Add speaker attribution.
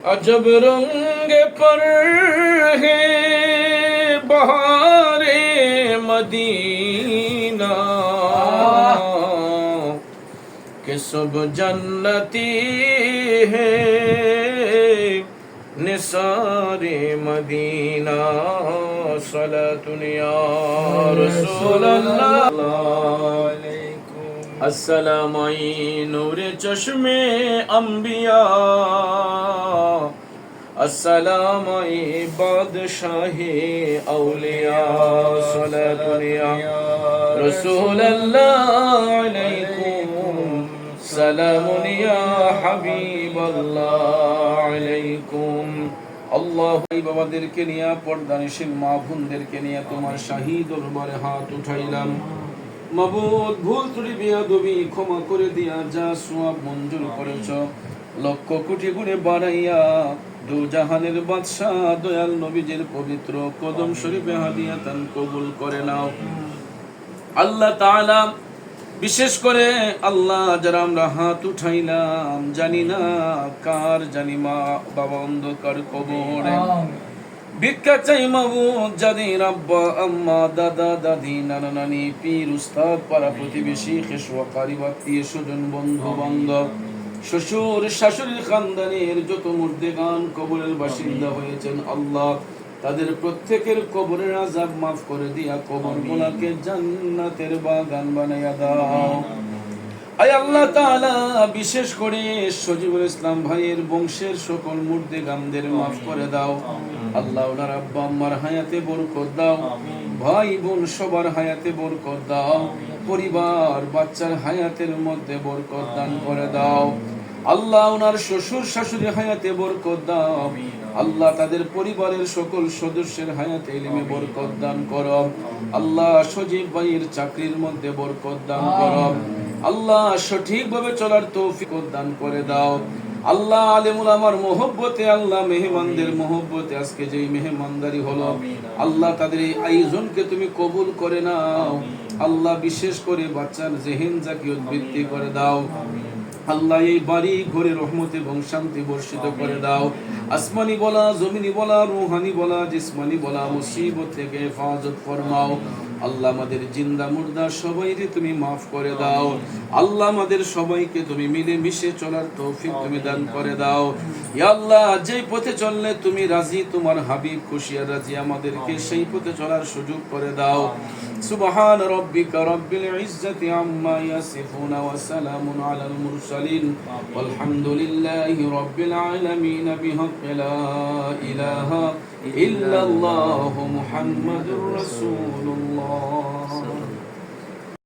Speaker 1: अजब रंग पर है बहारे मदीना के सब जन्नती है निसारे मदीना सलातुन या रसूल अल्लाह अस्सलामु नूरे चश्मे अंबिया अस्सलामु बादशाहे औलिया सलातुन या रसूल अल्लाह अलैकुम सलामुन या हबीब अल्लाह अलैकुम আল্লাহ বাবাদেরকে নিয়ে পর্দানিশীল মা বোনদেরকে নিয়ে তোমার শাহী দরবারে হাত উঠাইলাম। মাবুদ, ভুল ত্রুটি বেয়াদবি ক্ষমা করে দিয়া যা সওয়াব মঞ্জুর করেছ লক্ষ কোটি গুণে বাড়াইয়া দু জাহানের বাদশাহ দয়াল নবীজির পবিত্র কদম শরীফে হাদিয়াতান কবুল করে নাও। আল্লাহ তাআলা বিশেষ করে আল্লাহ যারা আমরা হাত উঠাইলাম জানি না কার জানি মা বাবা অন্ধকার কবরে ভিক্ষা চাই মাবুদ, যাদের আব্বা আম্মা দাদা দাদি নানা নানি পীর উস্তাদ পাড়া প্রতিবেশী খেশোয়া কারিব আত্মীয় স্বজন বন্ধু বান্ধব শ্বশুর শাশুড়ির খানদানের যত মুর্দেগান কবরের বাসিন্দা হয়েছেন আল্লাহ তাদের প্রত্যেকের কবরের আযাব মাফ করে দিয়া কবরগুলোকে জান্নাতের বাগান বানাইয়া দাও। আয় আল্লাহ তাআলা, বিশেষ করে সজিবুল ইসলাম ভাইয়ের বংশের সকল মুর্দেগানদের মাফ করে দাও আল্লাহ। ওনার আব্বা আম্মার হায়াতে বরকত দাও, ভাই বোন সবার হায়াতে বরকত দাও, পরিবার বাচ্চার হায়াতের মধ্যে বরকত দান করে দাও আল্লাহ। ওনার শ্বশুর শাশুড়ির হায়াতে বরকত দাও আল্লাহ। তাদের পরিবারের সকল সদস্যের হায়াতে ইলমে বরকত দান করো আল্লাহ। সজীব ভাইয়ের চাকরির মধ্যে বরকত দান করো আল্লাহ। সঠিকভাবে চলার তৌফিক দান করে দাও আল্লাহ। আলেম উলামার মহব্বতে আল্লাহ, মেহমানদের মহব্বতে আজকে যেই মেহমানদারি হলো আল্লাহ তাদের এই আয়োজনকে তুমি কবুল করে নাও আল্লাহ। বিশেষ করে বাচ্চার জেহেন জাকিয়ত বৃদ্ধি করে দাও আল্লাহ। এই বাড়ি ঘরে রহমত এবং শান্তি বর্ষিত করে দাও। আসমানি বলা, জমিনি বলা, রুহানি বলা, জিসমানি বলা মুসিবত থেকে হেফাজত ফরমাও আল্লাহ। আমাদের জিন্দা মুর্দা সবাইকে তুমি মাফ করে দাও আল্লাহ। আমাদের সবাইকে তুমি মিলে মিশে চলার তৌফিক তুমি দান করে দাও ইয়া আল্লাহ। যেই পথে চললে তুমি রাজি, তোমার হাবিব খুশি আর রাজি, আমাদেরকে সেই পথে চলার সুযোগ করে দাও। সুবহান রাব্বিকা রাব্বিল ইজ্জাতি আম্মা ইয়াসিফুন ওয়া সালামুন আলাল মুরসালিন ওয়ালহামদুলিল্লাহি রাব্বিল আলামিন বিহাক্কি লা ইলাহা ইল্লাল্লাহু মুহাম্মাদুর রাসূলুল্লাহ।